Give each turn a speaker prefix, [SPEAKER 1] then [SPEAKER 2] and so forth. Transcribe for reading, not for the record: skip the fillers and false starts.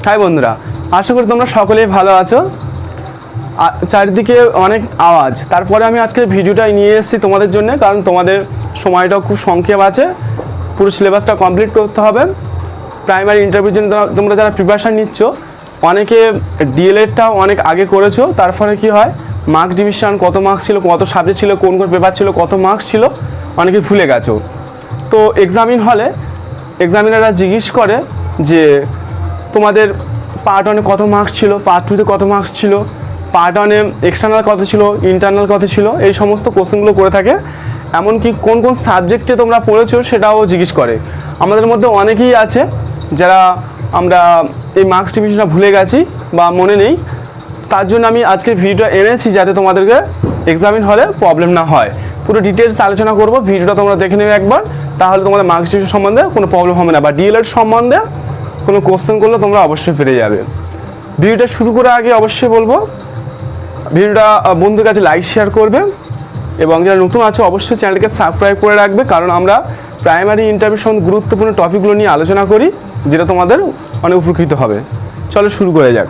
[SPEAKER 1] High বন্ধুরা, আশা করি তোমরা সকলেই ভালো আছো। চারিদিকে অনেক আওয়াজ, তারপরে আমি আজকে ভিডিওটা নিয়ে এসেছি তোমাদের জন্য, কারণ তোমাদের সময়টাও খুব সংক্ষেপ আছে, পুরো সিলেবাসটা কমপ্লিট করতে হবে। প্রাইমারি ইন্টারভিউর জন্য তোমরা যারা প্রিপারেশান নিচ্ছ, অনেকে ডিএলএডটাও অনেক আগে করেছো, তারপরে কি হয় মার্ক ডিভিশন কত মার্কস ছিল, কত সাবজেক্ট ছিল, কোন কোন পেপার ছিল, কত মার্কস ছিল, অনেকে ভুলে গেছো। তো এক্সামিন হলে এক্সামিনাররা জিজ্ঞেস করে যে তোমাদের পার্ট ওয়ানে কত মার্কস ছিল, পার্ট টুতে কত মার্কস ছিল, পার্ট ওয়ানে এক্সটার্নাল কত ছিল, ইন্টারনাল কত ছিল, এই সমস্ত কোশ্চেনগুলো করে থাকে। এমনকি কোন কোন সাবজেক্টে তোমরা পড়েছো সেটাও জিজ্ঞেস করে। আমাদের মধ্যে অনেকেই আছে যারা আমরা এই মার্কস ডিভিশনটা ভুলে গেছি বা মনে নেই, তার জন্য আমি আজকে ভিডিওটা এনেছি যাতে তোমাদেরকে এক্সামিন হলে প্রবলেম না হয়। পুরো ডিটেলস আলোচনা করব, ভিডিওটা তোমরা দেখে নেবে একবার, তাহলে তোমাদের মার্কস ডিভিশন সম্বন্ধে কোনো প্রবলেম হবে না, বা ডিএলএড সম্বন্ধে কোনো কোশ্চেন করলে তোমরা অবশ্যই পেরে যাবে। ভিডিওটা শুরু করার আগে অবশ্যই বলবো ভিডিওটা বন্ধুদের কাছে লাইক শেয়ার করবে, এবং যারা নতুন আছো অবশ্যই চ্যানেলকে সাবস্ক্রাইব করে রাখবে, কারণ আমরা প্রাইমারি ইন্টারভিউ সম্বন্ধে গুরুত্বপূর্ণ টপিকগুলো নিয়ে আলোচনা করি, যেটা তোমাদের অনেক উপকৃত হবে। চলো শুরু করে যাক।